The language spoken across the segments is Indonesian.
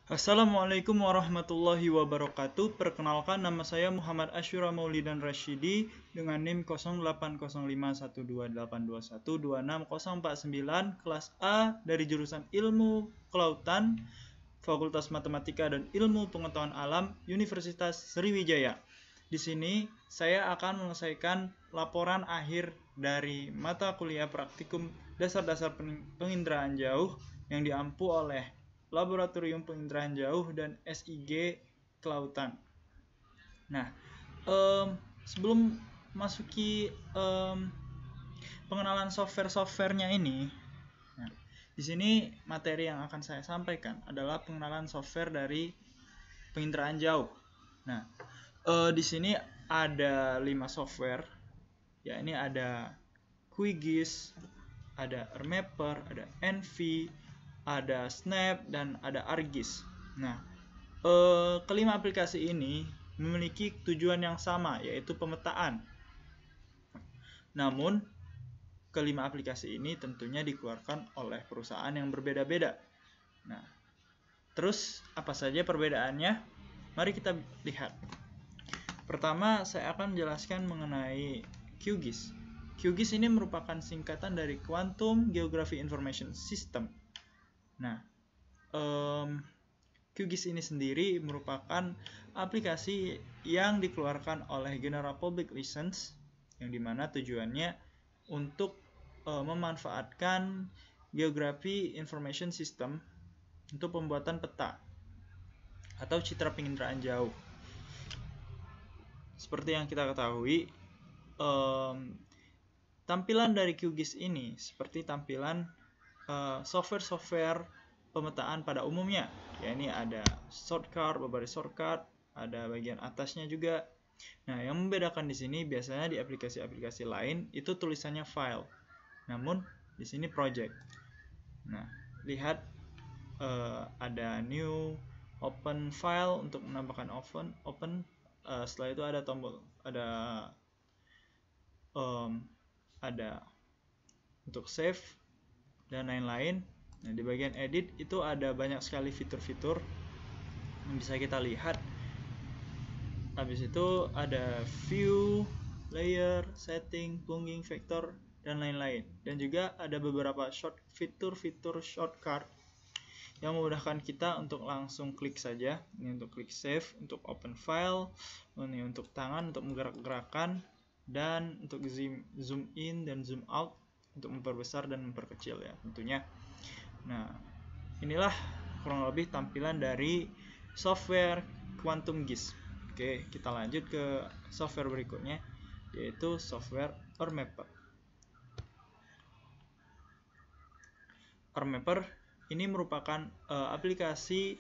Assalamualaikum warahmatullahi wabarakatuh. Perkenalkan, nama saya Muhammad Asyura Maulidan Rasyidi dengan NIM 08051282126049 kelas A dari jurusan Ilmu Kelautan, Fakultas Matematika dan Ilmu Pengetahuan Alam, Universitas Sriwijaya. Di sini saya akan menyelesaikan laporan akhir dari mata kuliah praktikum dasar-dasar penginderaan jauh yang diampu oleh Laboratorium Penginderaan Jauh dan SIG Kelautan. Nah, sebelum masuki pengenalan software-softwarenya ini, nah, di sini materi yang akan saya sampaikan adalah pengenalan software dari penginderaan jauh. Nah, di sini ada 5 software. Ya, ini ada QGIS, ada RMapper, ada ENVI, ada Snap, dan ada ArcGIS. Nah, kelima aplikasi ini memiliki tujuan yang sama, yaitu pemetaan. Namun, kelima aplikasi ini tentunya dikeluarkan oleh perusahaan yang berbeda-beda. Nah, terus apa saja perbedaannya? Mari kita lihat. Pertama, saya akan menjelaskan mengenai QGIS. QGIS ini merupakan singkatan dari Quantum Geography Information System. Nah, QGIS ini sendiri merupakan aplikasi yang dikeluarkan oleh General Public License, yang dimana tujuannya untuk memanfaatkan Geography Information System untuk pembuatan peta atau citra penginderaan jauh. Seperti yang kita ketahui, tampilan dari QGIS ini seperti tampilan software-software pemetaan pada umumnya. Ya, ini ada shortcut, berbagai shortcut, ada bagian atasnya juga. Nah, yang membedakan di sini biasanya di aplikasi-aplikasi lain itu tulisannya file, namun di sini project. Nah, lihat ada new, open file untuk menambahkan open. Setelah itu ada tombol, ada untuk save dan lain-lain. Nah, di bagian edit itu ada banyak sekali fitur-fitur yang bisa kita lihat. Habis itu ada view, layer, setting, plugin, vector, dan lain-lain. Dan juga ada beberapa fitur-fitur shortcut yang memudahkan kita untuk langsung klik saja. Ini untuk klik save, untuk open file, ini untuk tangan, untuk menggerak-gerakan, dan untuk zoom in dan zoom out, untuk memperbesar dan memperkecil ya tentunya. Nah, inilah kurang lebih tampilan dari software Quantum GIS. Oke, kita lanjut ke software berikutnya, yaitu software RMapper. RMapper ini merupakan aplikasi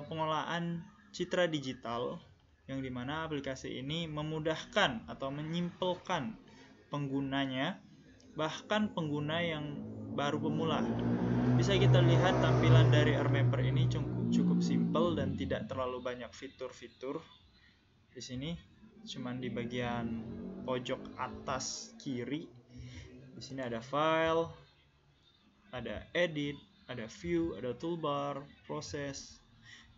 pengolahan citra digital, yang dimana aplikasi ini memudahkan atau menyimpelkan penggunanya, bahkan pengguna yang baru pemula. Bisa kita lihat tampilan dari RMapper ini cukup simpel dan tidak terlalu banyak fitur-fitur. Di sini cuman di bagian pojok atas kiri. Di sini ada file, ada edit, ada view, ada toolbar, proses,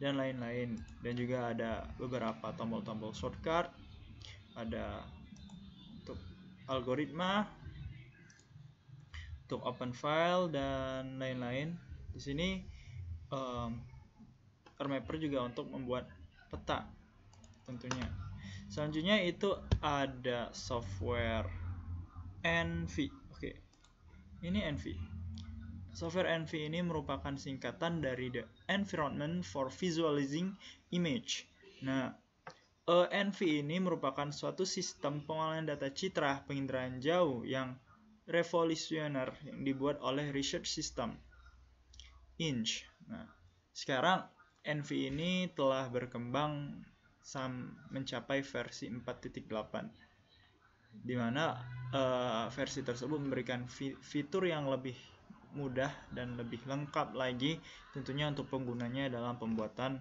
dan lain-lain. Dan juga ada beberapa tombol-tombol shortcut, ada untuk algoritma, untuk open file, dan lain-lain. Di sini RMapper juga untuk membuat peta tentunya. Selanjutnya itu ada software ENVI. Oke, ini ENVI. Software ENVI ini merupakan singkatan dari The Environment for Visualizing Image. Nah, ENVI ini merupakan suatu sistem pengolahan data citra penginderaan jauh yang revolusioner yang dibuat oleh Research System Inc. Nah, sekarang ENVI ini telah berkembang mencapai versi 4.8, di mana versi tersebut memberikan fitur yang lebih mudah dan lebih lengkap lagi tentunya untuk penggunanya dalam pembuatan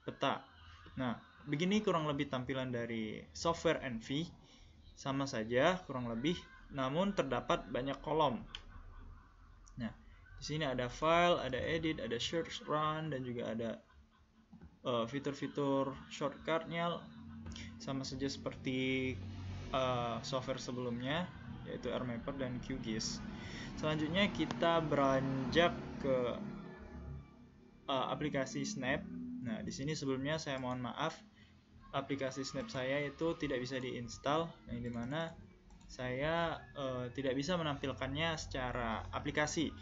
peta. Nah, begini kurang lebih tampilan dari software ENVI. Sama saja kurang lebih, namun terdapat banyak kolom. Nah, Di sini ada file, ada edit, ada search, run, dan juga ada fitur-fitur shortcutnya sama saja seperti software sebelumnya, yaitu RMapper dan QGIS. Selanjutnya kita beranjak ke aplikasi Snap. Nah, di sini sebelumnya saya mohon maaf, aplikasi Snap saya itu tidak bisa diinstal, yang dimana saya tidak bisa menampilkannya secara aplikasi.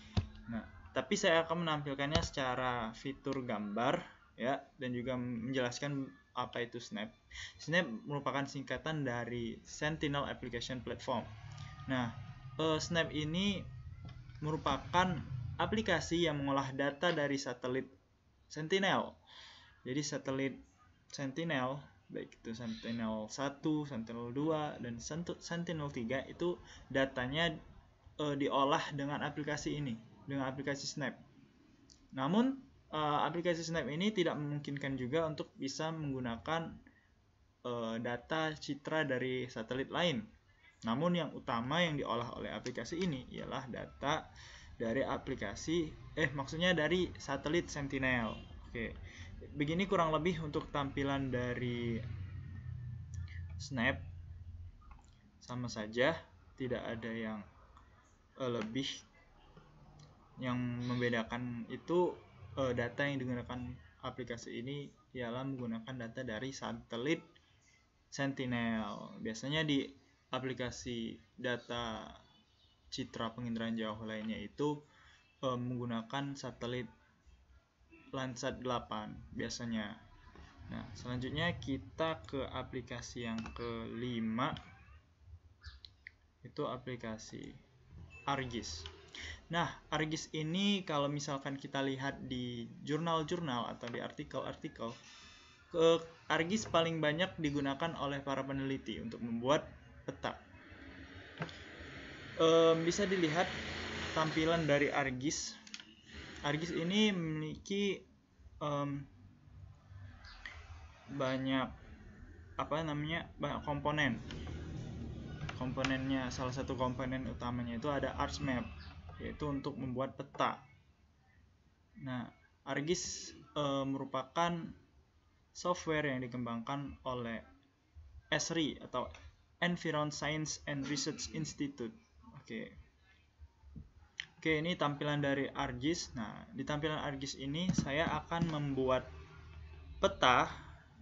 Nah, tapi saya akan menampilkannya secara fitur gambar, ya, dan juga menjelaskan apa itu Snap. Snap merupakan singkatan dari Sentinel Application Platform. Nah, Snap ini merupakan aplikasi yang mengolah data dari satelit Sentinel. Jadi satelit Sentinel, baik itu Sentinel 1, Sentinel 2, dan Sentinel 3 itu datanya diolah dengan aplikasi ini, dengan aplikasi Snap. Namun aplikasi Snap ini tidak memungkinkan juga untuk bisa menggunakan data citra dari satelit lain. Namun yang utama yang diolah oleh aplikasi ini ialah data dari maksudnya dari satelit Sentinel. Oke. Begini kurang lebih untuk tampilan dari Snap. Sama saja, tidak ada yang lebih. Yang membedakan itu data yang digunakan aplikasi ini ialah menggunakan data dari satelit Sentinel. Biasanya di aplikasi data citra penginderaan jauh lainnya itu menggunakan satelit Landsat 8 biasanya. Nah, selanjutnya kita ke aplikasi yang kelima, itu aplikasi ArcGIS. Nah, ArcGIS ini kalau misalkan kita lihat di jurnal-jurnal atau di artikel-artikel, ArcGIS paling banyak digunakan oleh para peneliti untuk membuat peta. Bisa dilihat tampilan dari ArcGIS. ArcGIS ini memiliki banyak banyak komponen. Komponennya, salah satu komponen utamanya itu ada ArcMap, yaitu untuk membuat peta. Nah, ArcGIS merupakan software yang dikembangkan oleh ESRI atau Environment Science and Research Institute. Oke, ini tampilan dari ArcGIS. Nah, di tampilan ArcGIS ini saya akan membuat peta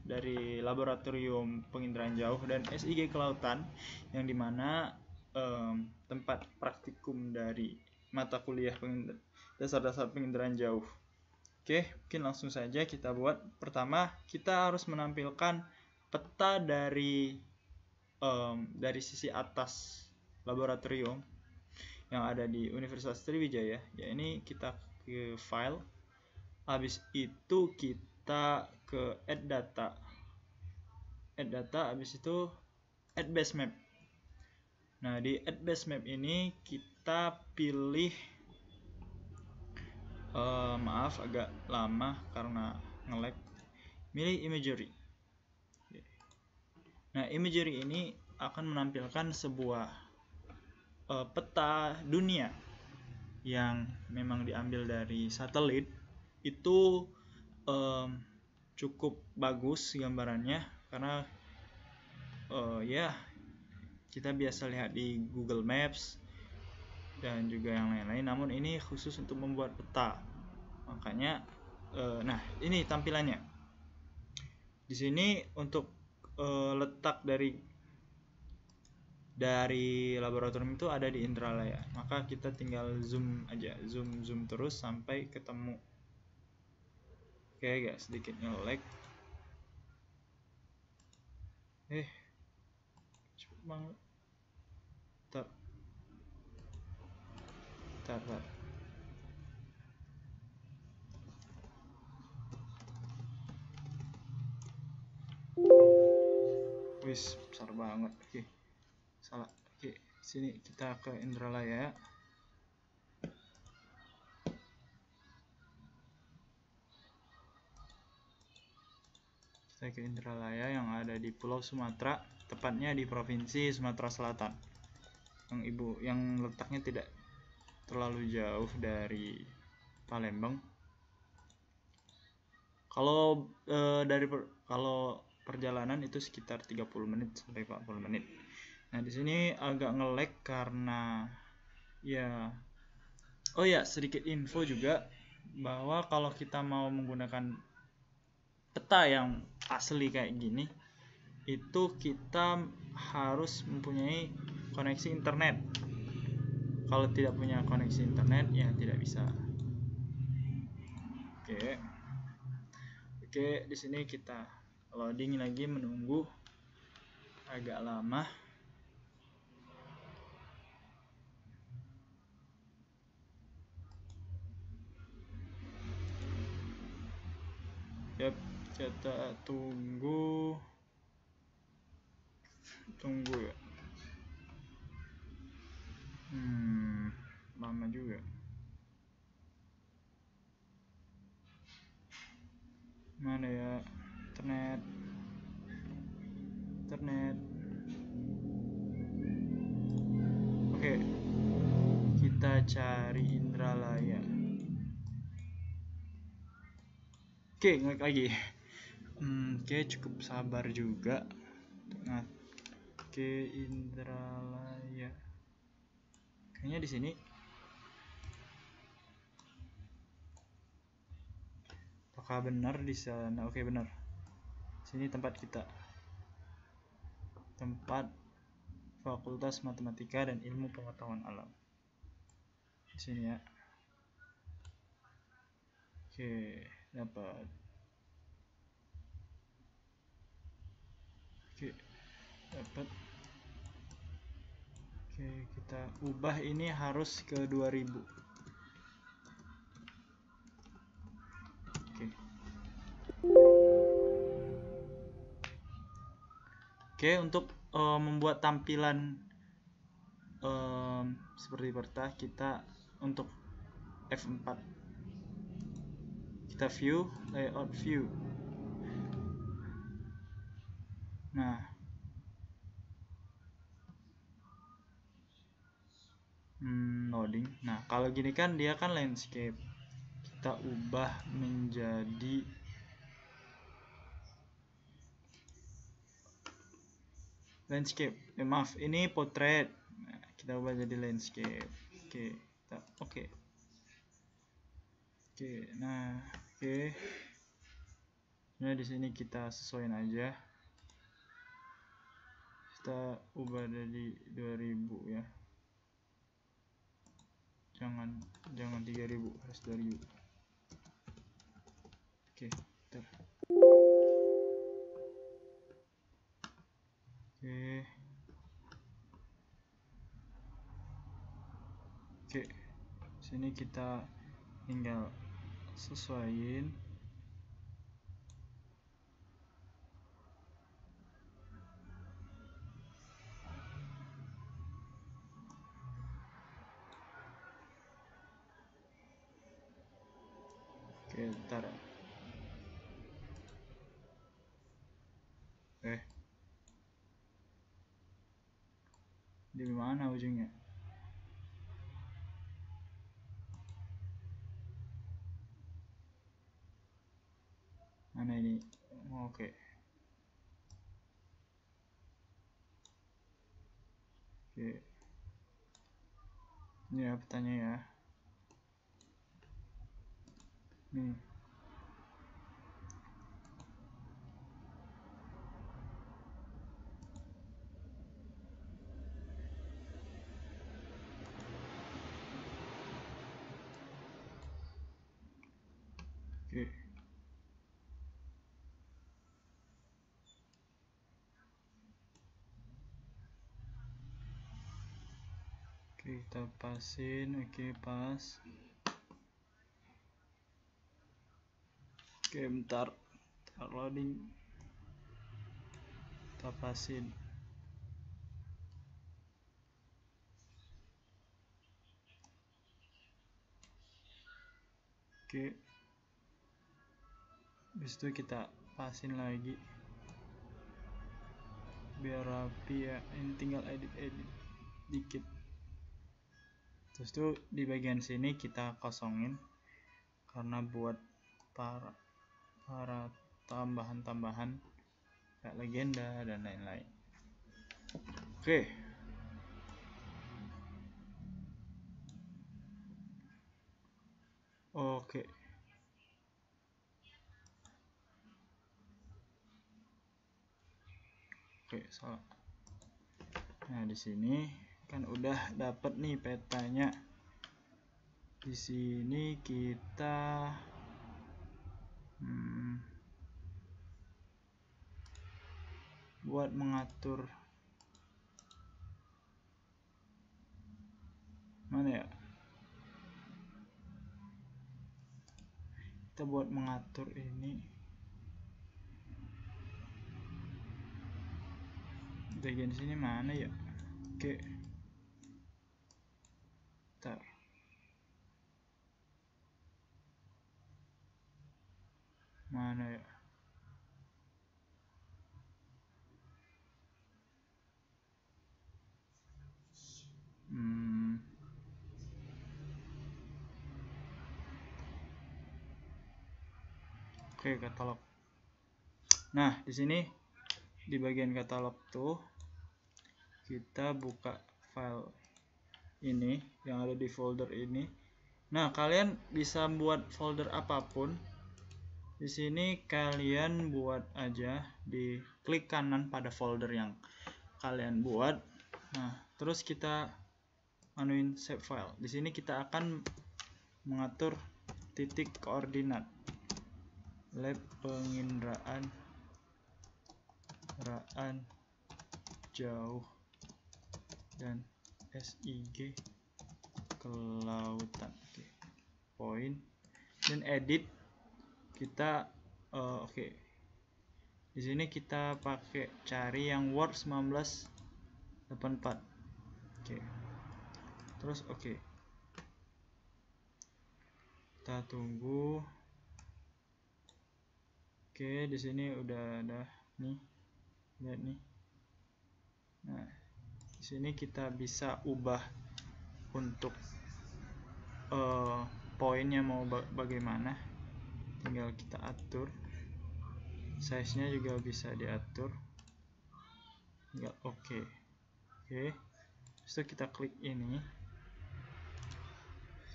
dari Laboratorium Penginderaan Jauh dan SIG Kelautan, yang dimana tempat praktikum dari mata kuliah dasar-dasar penginderaan jauh. Oke, mungkin langsung saja kita buat. Pertama, kita harus menampilkan peta dari sisi atas laboratorium yang ada di Universitas Sriwijaya. Ya, ini kita ke file. Habis itu kita ke add data, habis itu add base map. Nah, di add base map ini kita pilih maaf agak lama karena nge-lag, milih imagery. Nah, imagery ini akan menampilkan sebuah peta dunia yang memang diambil dari satelit. Itu cukup bagus gambarannya karena kita biasa lihat di Google Maps dan juga yang lain-lain, namun ini khusus untuk membuat peta. Makanya nah, ini tampilannya. Di sini untuk letak dari laboratorium itu ada di Indralaya. Maka kita tinggal zoom aja, zoom terus sampai ketemu. Oke, agak sedikit nge-lag. Cepet banget. Bentar. Wis, besar banget. Oke. Salah. Oke, sini kita ke Indralaya. Kita ke Indralaya yang ada di Pulau Sumatera, tepatnya di Provinsi Sumatera Selatan. Yang letaknya tidak terlalu jauh dari Palembang. Kalau kalau perjalanan itu sekitar 30 menit sampai 40 menit. Nah, di sini agak nge-lag karena ya, oh ya, sedikit info juga bahwa kalau kita mau menggunakan peta yang asli kayak gini, itu kita harus mempunyai koneksi internet. Kalau tidak punya koneksi internet ya tidak bisa. Oke, di sini kita loading lagi, menunggu agak lama. Yap, kita tunggu ya. Lama juga. Mana ya internet? Oke, kita cari Indralaya. Oke, ngeklik lagi. Oke, cukup sabar juga. Oke, Indralaya. Kayaknya di sini. Apakah benar di sana? Oke, benar. Sini tempat kita. Tempat Fakultas Matematika dan Ilmu Pengetahuan Alam. Di sini ya. Oke, dapat. Oke, dapat. Oke, kita ubah ini harus ke 2000. Oke, untuk membuat tampilan seperti peta, kita untuk F4 kita view, layout view. Nah, loading. Nah, kalau gini kan dia kan landscape, kita ubah menjadi landscape. Maaf, ini portrait. Nah, kita ubah jadi landscape. Oke. Nah, Nah, di sini kita sesuaiin aja. Kita ubah dari 2000 ya. Jangan 3000, harus 2000. Oke, bentar. Oke. Sini kita tinggal sesuaiin. Oke, bentar. Di mana ujungnya? Mana ini? Oke. Ini ya petanya ya. Nih. Kita pasin. Pas. Bentar loading. Kita pasin. Habis itu kita pasin lagi biar rapi ya. Ini tinggal edit dikit. Terus tuh di bagian sini kita kosongin karena buat para tambahan-tambahan kayak legenda dan lain-lain. Oke. Oke. Oke, salah. Nah, di sini kan udah dapet nih petanya. Di sini kita buat mengatur mana ya? Kita buat mengatur ini bagian sini mana ya? Oke. Bentar. Mana ya? Oke, katalog. Nah, di sini di bagian katalog tuh kita buka file ini yang ada di folder ini. Nah, kalian bisa buat folder apapun. Di sini kalian buat aja, di klik kanan pada folder yang kalian buat. Nah, terus kita manuin save file. Di sini kita akan mengatur titik koordinat lab penginderaan jauh dan SIG kelautan. Oke. Point dan edit kita oke. Di sini kita pakai cari yang Word 1984. Oke. Terus oke. Kita tunggu. Oke, di sini udah ada nih. Lihat nih. Nah, di sini kita bisa ubah untuk poinnya mau bagaimana. Tinggal kita atur. Size-nya juga bisa diatur. Tinggal oke. Oke. Terus kita klik ini.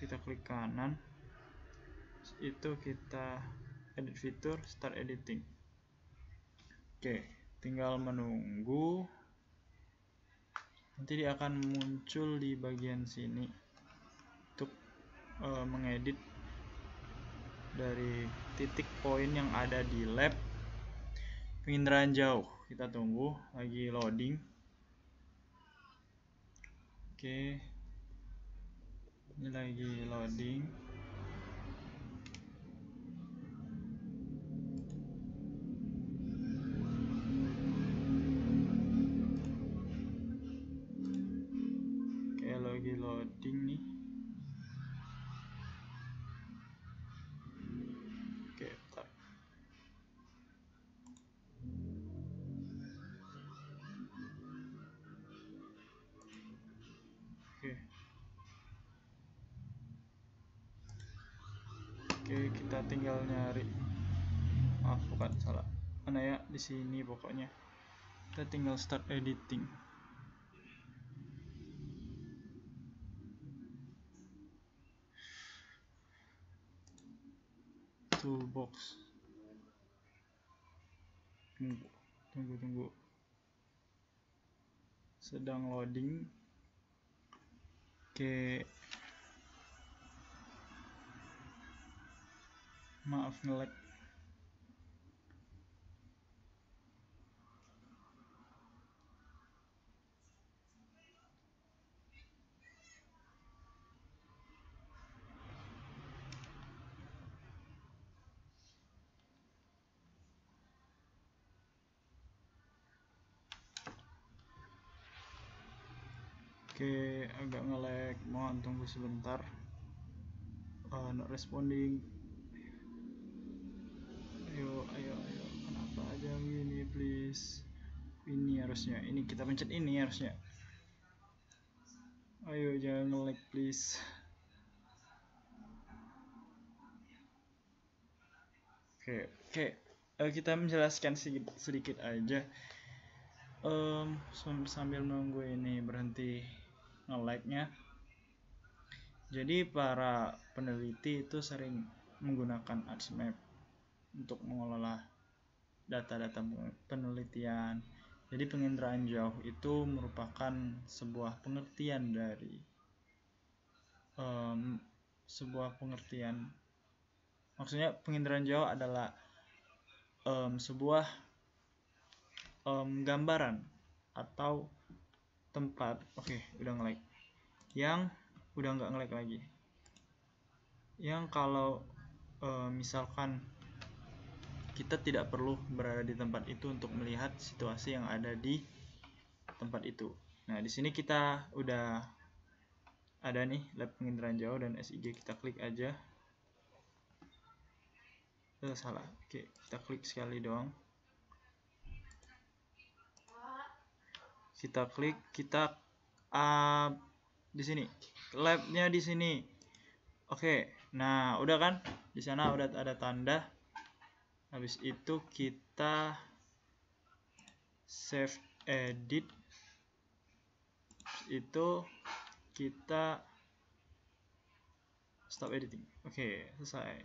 Kita klik kanan. Terus itu kita edit fitur, start editing. Oke, tinggal menunggu. Nanti dia akan muncul di bagian sini untuk mengedit dari titik poin yang ada di lab penginderaan jauh. Kita tunggu, lagi loading. Oke, ini lagi loading. Oke, lagi loading nih. Oke, bentar. Oke, kita tinggal nyari. Maaf, bukan salah. Mana ya? Di sini pokoknya. Kita tinggal start editing. Toolbox. Tunggu. Sedang loading. Oke. Maaf nge-lag. Oke, agak nge-lag. Mohon tunggu sebentar. Not responding. Ayo. Kenapa aja gini, please? Ini harusnya. Ini kita pencet ini harusnya. Ayo jangan nge-lag please. Oke. Kita menjelaskan sedikit aja. Sambil nunggu ini berhenti nge-lag-nya. Jadi para peneliti itu sering menggunakan ArchMap untuk mengelola data-data penelitian. Jadi penginderaan jauh itu merupakan sebuah pengertian dari maksudnya penginderaan jauh adalah sebuah gambaran atau tempat. Udah nge-lag. Yang udah nggak nge-lag lagi. Yang kalau misalkan kita tidak perlu berada di tempat itu untuk melihat situasi yang ada di tempat itu. Nah, di sini kita udah ada nih lab penginderaan jauh dan SIG, kita klik aja. Salah. Kita klik sekali doang. Kita klik, kita di sini. Labnya di sini. Nah, udah kan? Di sana udah ada tanda. Habis itu kita save edit. Itu kita stop editing. Selesai.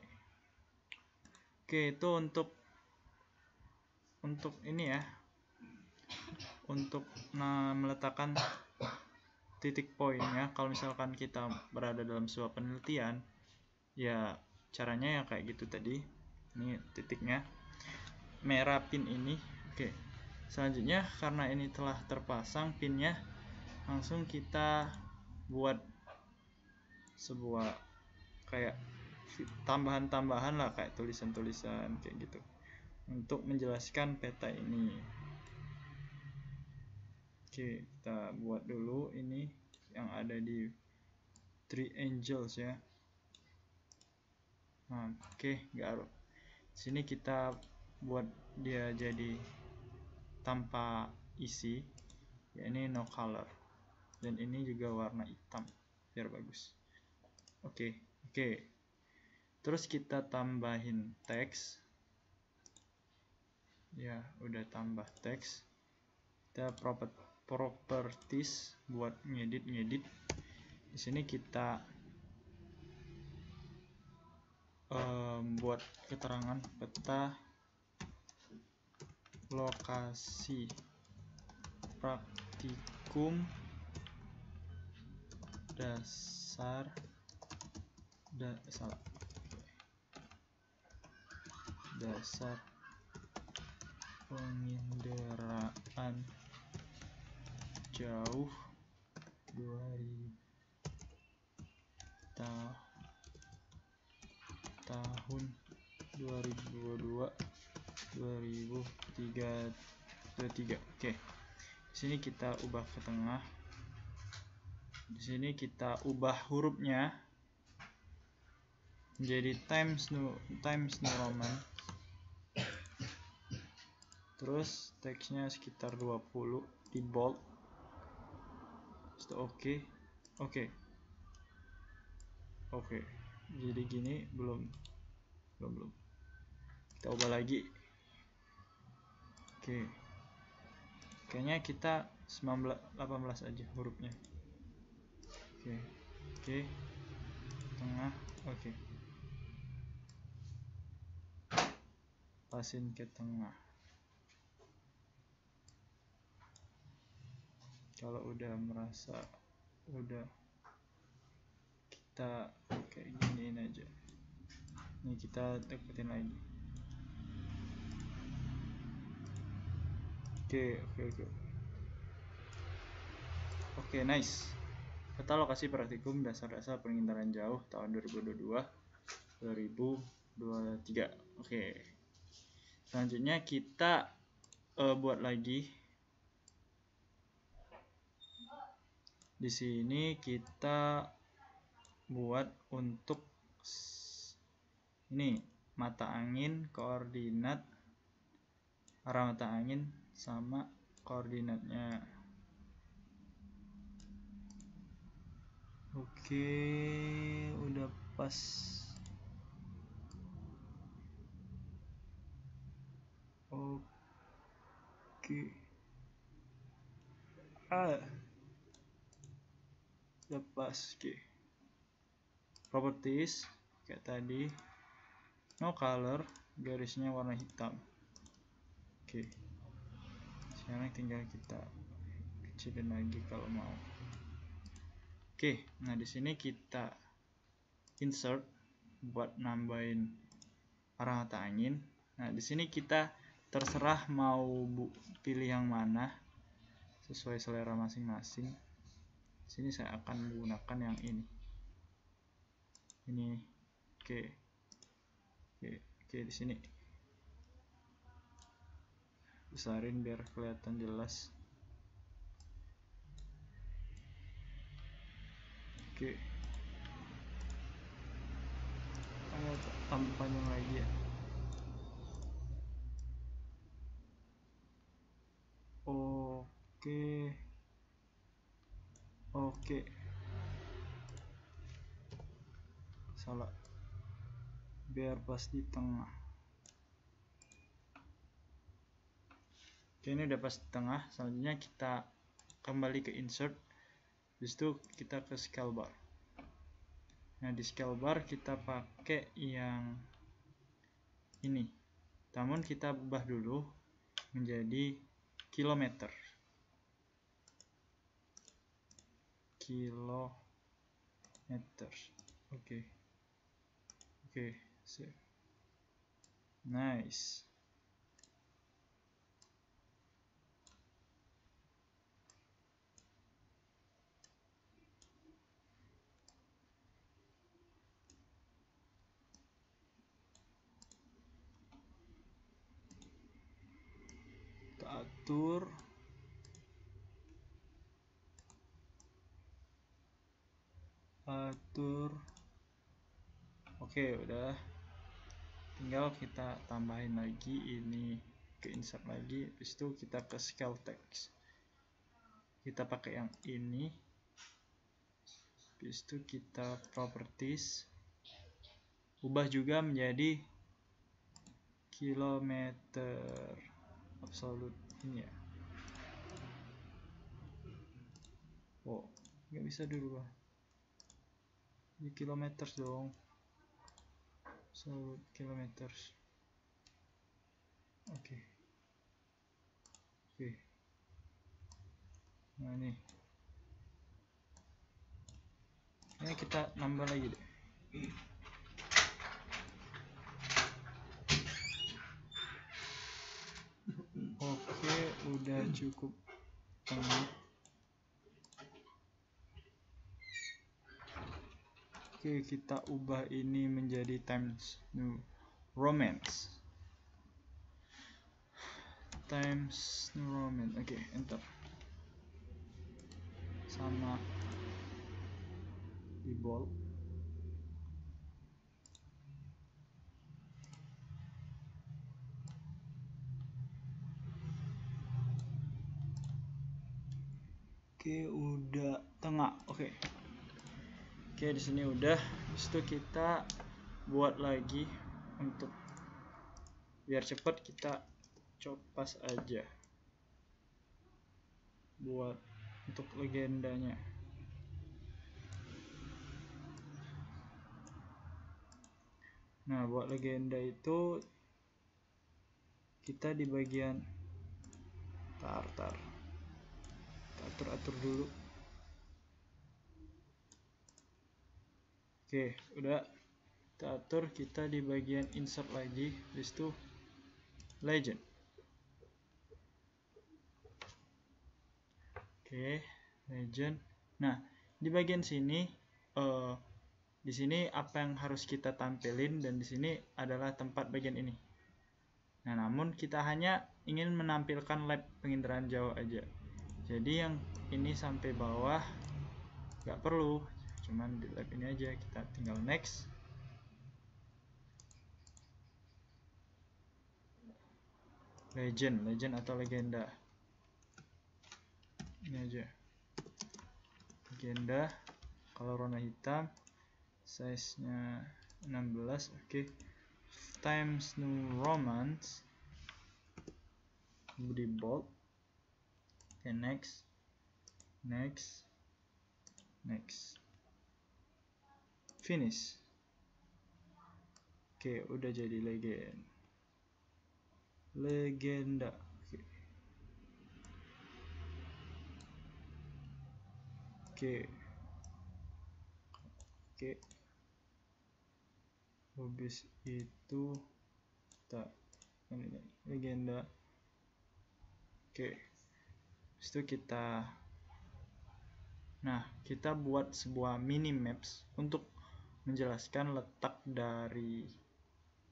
Itu untuk ini ya. Untuk meletakkan titik poinnya. Kalau misalkan kita berada dalam sebuah penelitian, ya caranya ya kayak gitu tadi. Ini titiknya merah pin ini. Selanjutnya karena ini telah terpasang pinnya, langsung kita buat sebuah kayak tambahan-tambahan lah, kayak tulisan-tulisan kayak gitu untuk menjelaskan peta ini. Kita buat dulu ini yang ada di Three Angels ya. Garuk. Sini kita buat dia jadi tanpa isi, ya ini no color, dan ini juga warna hitam biar bagus. Terus kita tambahin teks. Ya, udah tambah teks. Kita properties buat ngedit. Di sini kita buat keterangan peta lokasi praktikum dasar penginderaan jauh tahun 2022-2023. Di sini kita ubah ke tengah. Di sini kita ubah hurufnya menjadi Times New Roman. Terus teksnya sekitar 20, di bold. Oke. Jadi gini, belum. Kita ubah lagi. Kayaknya kita 18 aja hurufnya. Tengah. Pasin ke tengah. Kalau udah merasa udah, kita kayak giniin aja. Ini kita deketin lagi. Oke, nice. Peta lokasi praktikum dasar-dasar penginderaan jauh tahun 2022-2023. Selanjutnya kita buat lagi. Di sini kita buat untuk ini mata angin, koordinat arah mata angin sama koordinatnya. Oke, udah pas. Oke. Udah pas. Oke. Properties kayak tadi. No color, garisnya warna hitam. Oke. Sekarang tinggal kita kecilin lagi kalau mau. Oke, nah di sini kita insert buat nambahin arah mata angin. Nah, di sini kita terserah mau pilih yang mana sesuai selera masing-masing. Di sini saya akan menggunakan yang ini. Ini, oke, di sini besarin biar kelihatan jelas. Oke, tambah panjang lagi ya. Oke. Salah. Biar pas di tengah. Oke, ini udah pas di tengah. Selanjutnya kita kembali ke insert. Habis itu kita ke scale bar. Nah, di scale bar kita pakai yang ini. Namun kita ubah dulu menjadi kilometer. Oke, save. Nice. Kita atur. Oke, udah. Tinggal kita tambahin lagi ini, ke insert lagi. Habis itu kita ke scale text. Kita pakai yang ini. Habis itu kita properties. Ubah juga menjadi kilometer absolute ini ya. Oh, nggak bisa dulu lah. Ini kilometer dong. Absolute kilometers. Oke. Nah ini kita nambah lagi deh. Oke, udah cukup tengah. Oke, kita ubah ini menjadi Times New Roman. Oke, enter. Sama di bold. Oke, udah tengah. Oke, di sini udah. Habis itu kita buat lagi untuk biar cepat, kita copas aja buat untuk legendanya. Nah, buat legenda itu kita di bagian atur dulu. Oke, udah kita atur. Kita di bagian insert lagi, habis itu legend. Oke, legend. Nah, di bagian sini di sini apa yang harus kita tampilin, dan di sini adalah tempat bagian ini. Nah, namun kita hanya ingin menampilkan lab penginderaan jauh aja. Jadi yang ini sampai bawah nggak perlu, cuman di lab ini aja. Kita tinggal next. Legend atau legenda. Ini aja. Legenda. Kalau warna hitam size nya 16. Oke. Times New Roman di bold. Oke, next. Finish. Oke, udah jadi legenda. Oke. Habis itu ini legenda. Oke. Habis itu kita buat sebuah mini maps untuk menjelaskan letak dari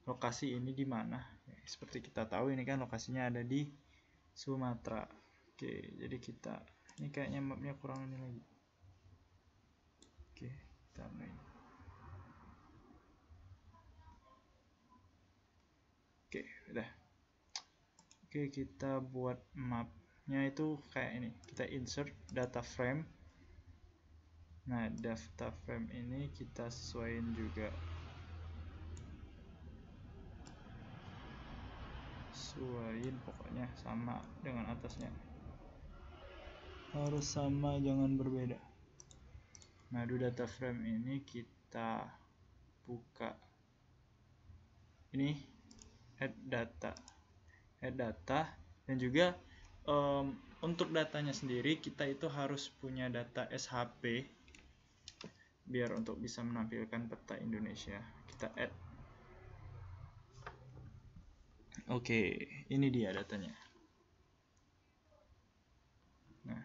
lokasi ini di mana. Seperti kita tahu ini kan lokasinya ada di Sumatera. Oke, jadi ini kayaknya mapnya kurang ini lagi. Oke, kita main. Oke, udah. Oke, kita buat mapnya itu kayak ini. Kita insert data frame. Nah, data frame ini kita sesuaiin juga. Sesuaiin pokoknya sama dengan atasnya. Harus sama, jangan berbeda. Nah, di data frame ini kita buka. Ini add data dan juga untuk datanya sendiri kita itu harus punya data SHP biar untuk bisa menampilkan peta Indonesia. Kita add. Oke, ini dia datanya. Nah,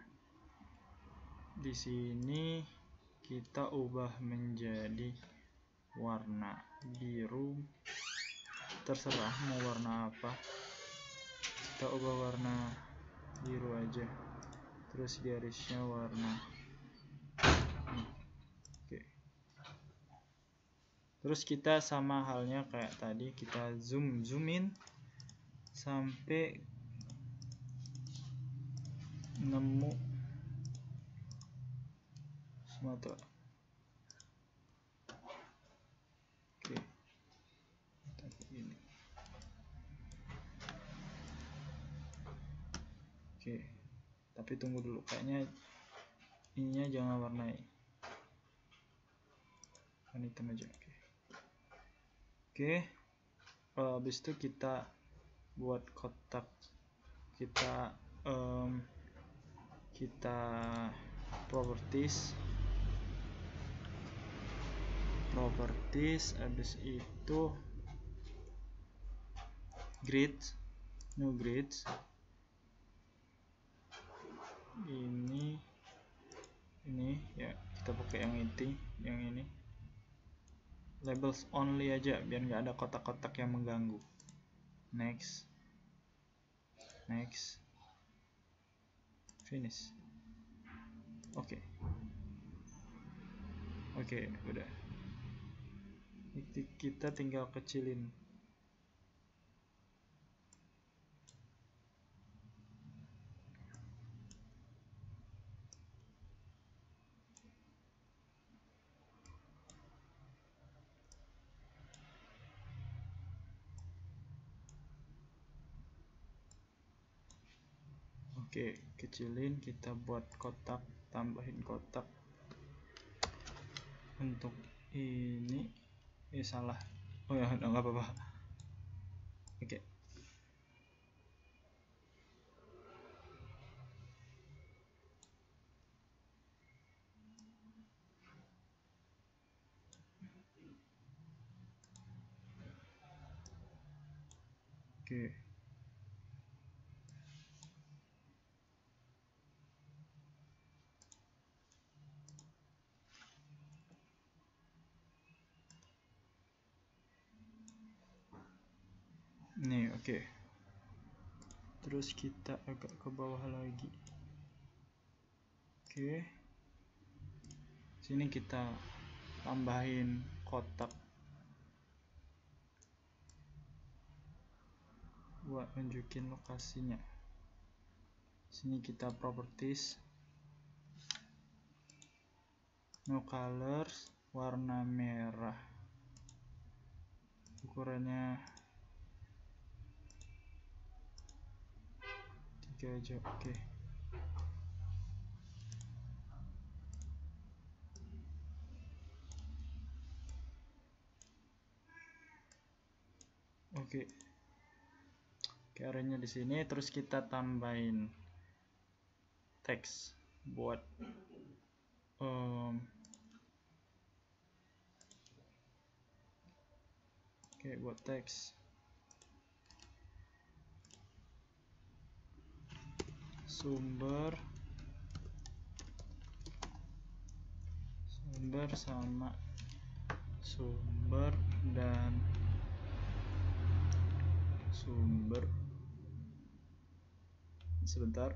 di sini kita ubah menjadi warna biru. Terserah mau warna apa. Kita ubah warna biru aja. Terus garisnya warna. Oke. Terus kita sama halnya kayak tadi, kita zoom in sampai nemu Sumatera. Oke. Tapi ini. Oke. Tapi tunggu dulu, kayaknya ininya jangan warnai. Warna hitam aja. Oke. Habis itu kita buat kotak. Kita properties, habis itu new grids. Ini ya, kita pakai yang ini labels only aja biar nggak ada kotak-kotak yang mengganggu. Next, finish. Oke, udah. Kita tinggal kecilin. Oke, kecilin, kita buat kotak, tambahin kotak. Untuk ini salah. Oh ya, nggak apa-apa. Oke. Nih, oke. Terus kita agak ke bawah lagi. Oke. Sini kita tambahin kotak buat nunjukin lokasinya. Sini kita properties. no colors, warna merah, ukurannya 3 aja. Oke. Oke. Arahnya di sini, terus kita tambahin teks buat buat teks sumber sama sumber dan sumber. Sebentar.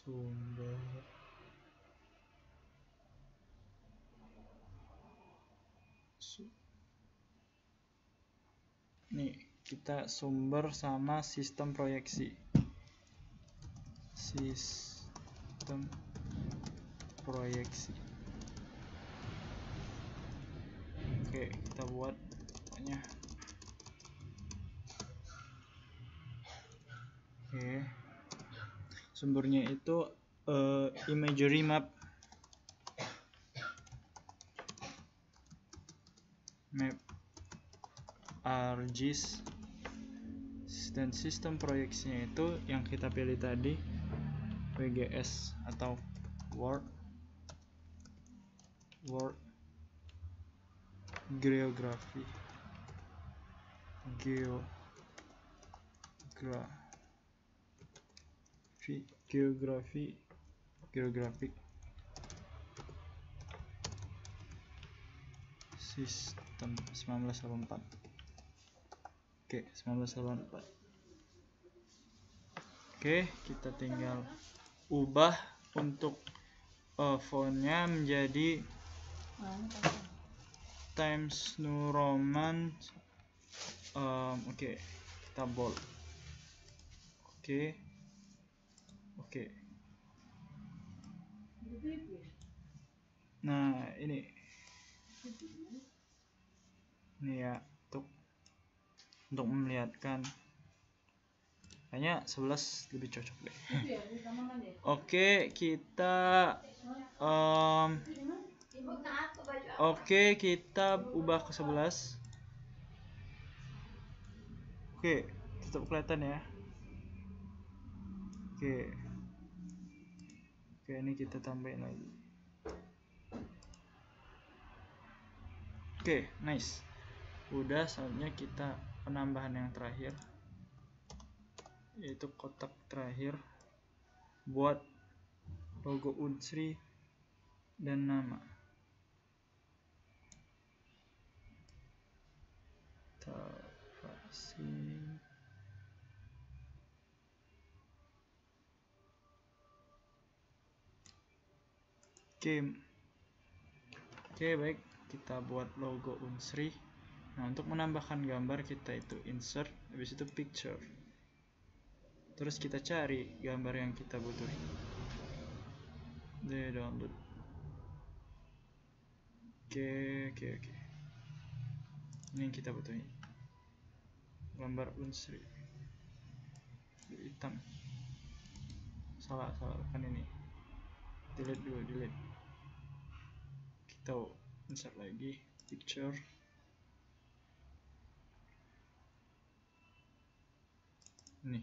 Sumber nih, kita sumber sama sistem proyeksi. Sistem proyeksi. Oke, kita buat pokoknya. Oke. Sumbernya itu imagery map ArcGIS, dan sistem proyeksinya itu yang kita pilih tadi WGS atau World Geographic System 1984. Oke, 1984. Oke, kita tinggal ubah untuk fontnya menjadi Times New Roman. Oke, kita bold. Oke. Nah, ini ya, untuk melihatkan, kayaknya 11 lebih cocok deh. Oke, kita kita ubah ke 11. Oke, tetap kelihatan ya. Oke, ini kita tambahin lagi. Oke, nice. Udah, saatnya kita penambahan yang terakhir, yaitu kotak terakhir buat logo Unsri dan nama. Oke, baik, kita buat logo Unsri. Nah, untuk menambahkan gambar kita itu insert, habis itu picture, terus kita cari gambar yang kita butuhin. Download. Oke. Ini yang kita butuhin, gambar Unsri hitam. Salah kan ini. Delete dulu. Kita insert lagi picture. Nih.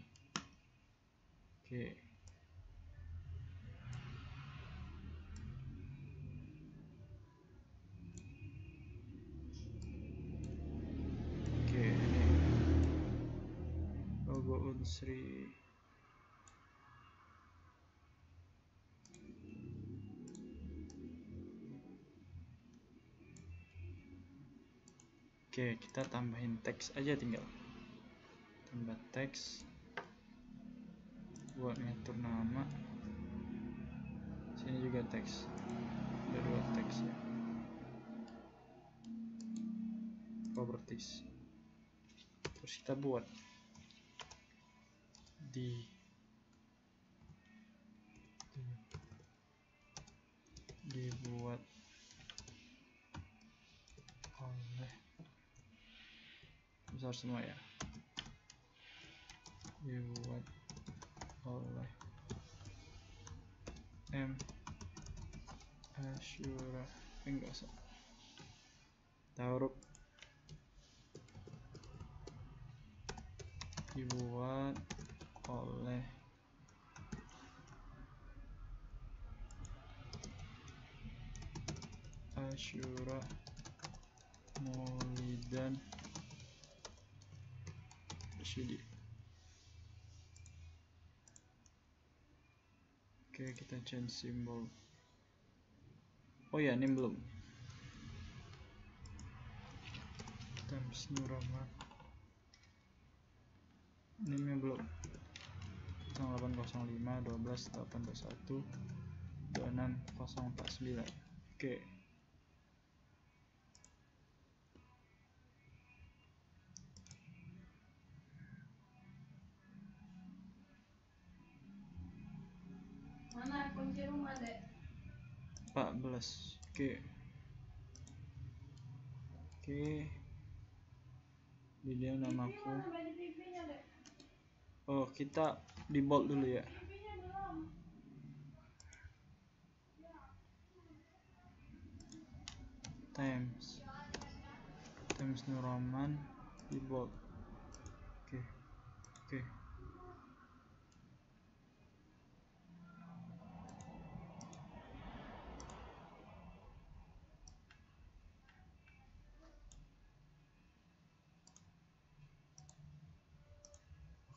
Oke, ini logo Unsri. Oke, kita tambahin teks aja, tinggal tambah teks buat ngatur nama. Sini juga teks, ada 2 teks ya. properties. Terus kita buat dibuat oleh besar semua ya, dibuat oleh M Ashura, enggak usah huruf, dibuat oleh Ashura Maulidan Syidi. Oke, kita change simbol. Oh ya, ini belum. Times Nur Rahman. Ini belum. 0805 12 821 26049. Oke. Mana kunci rumah, Dek? 14. Oke. Di dia namaku. Oh, kita di bold dulu ya. Times Nur Rahman di bold. Oke.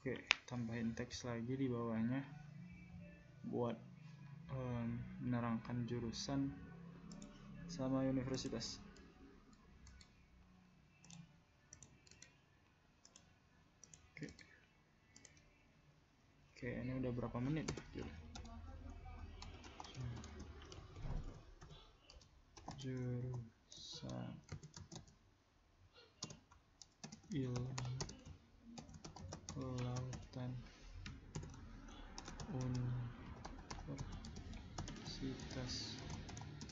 Oke, tambahin teks lagi di bawahnya buat menerangkan jurusan sama universitas. Oke, ini udah berapa menit ya? Jurusan ilmu kelautan Universitas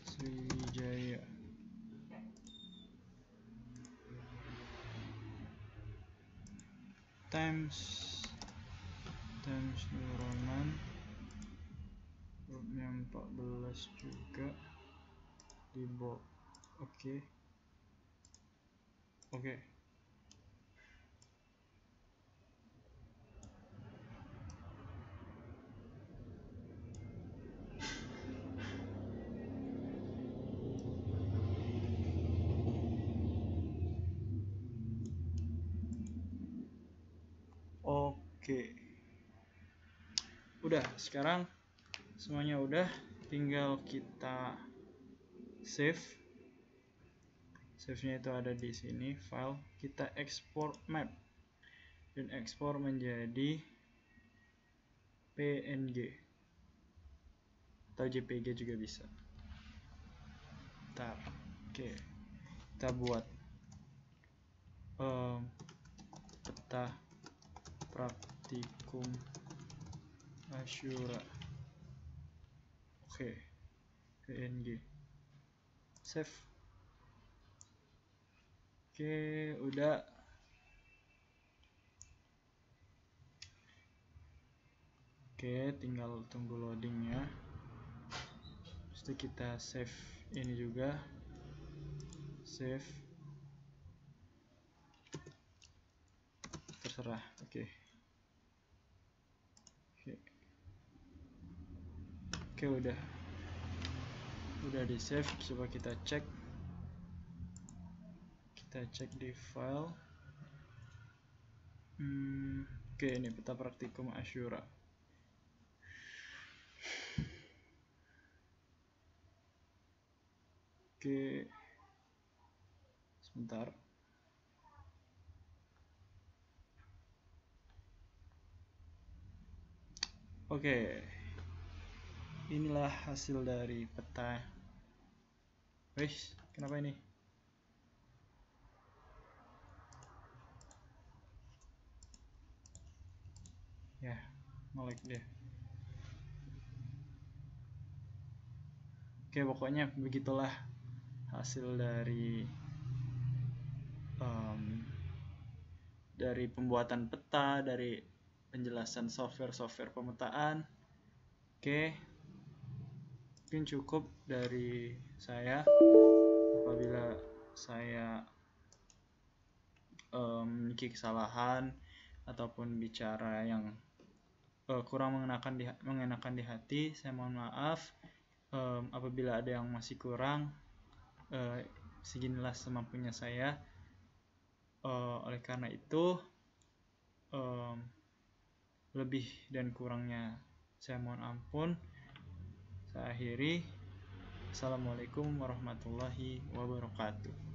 Sriwijaya. Times Nur Rahman, grupnya 14 juga di bold. Oke. Oke. Udah, sekarang semuanya udah, tinggal kita save. Save-nya itu ada di sini, file. Kita export map dan ekspor menjadi PNG atau JPG juga bisa. Bentar. Oke, kita buat peta praktikum Ashura. Oke, PNG, save. Oke, udah. Oke, tinggal tunggu loadingnya. Terus kita save ini juga, save, terserah. Oke, udah di save. Coba kita cek di file. Oke, ini peta praktikum Ashura. Oke, sebentar. Oke, inilah hasil dari peta. Wih, kenapa ini? Ya, nge-lag dia. Oke, pokoknya begitulah hasil dari pembuatan peta, dari penjelasan software pemetaan. Oke, mungkin cukup dari saya. Apabila saya memiliki kesalahan ataupun bicara yang kurang mengenakan di hati, saya mohon maaf. Apabila ada yang masih kurang, seginilah semampunya saya. Oleh karena itu, lebih dan kurangnya saya mohon ampun. Saya akhiri. Assalamualaikum warahmatullahi wabarakatuh.